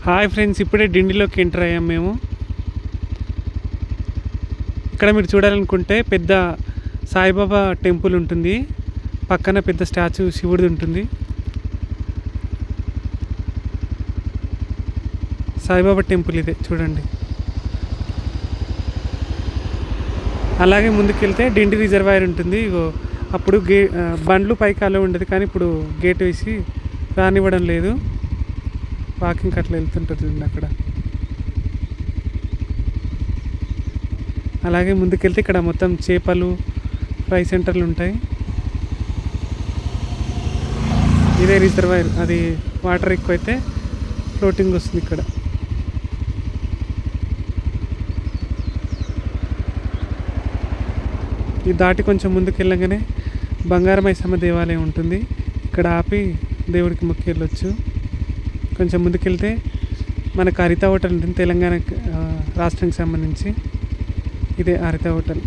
Hi friends, ఇప్పుడే డిండిలోకి enter అయ్యాం మేము. ఇక్కడ మీరు చూడాలనుకుంటే పెద్ద సాయిబాబా టెంపుల్ ఉంటుంది, పక్కన పెద్ద స్టాచ్యూ శివుడిది ఉంటుంది. సాయిబాబా టెంపుల్ ఇదే చూడండి. అలాగే ముందుకెళ్తే డిండి రిజర్వాయర్ ఉంటుంది. ఇగో అప్పుడు బండ్లు పైకి అలా ఉండేది, కానీ ఇప్పుడు గేట్ వేసి రానివ్వడం లేదు. వాకింగ్ అట్లా వెళ్తుంటుంది అక్కడ. అలాగే ముందుకెళ్తే ఇక్కడ మొత్తం చేపలు ఫ్రై సెంటర్లు ఉంటాయి. ఇదే రిజర్వాయర్, అది వాటర్ ఎక్కువైతే ఫ్లోటింగ్ వస్తుంది ఇక్కడ. ఇది దాటి కొంచెం ముందుకు వెళ్ళగానే బంగారమైసమ్మ దేవాలయం ఉంటుంది. ఇక్కడ ఆపి దేవుడికి మొక్కి వెళ్ళొచ్చు. కొంచెం ముందుకెళ్తే మనకు హరిత హోటల్ ఉంటుంది, తెలంగాణ రాష్ట్రానికి సంబంధించి. ఇదే హరిత హోటల్.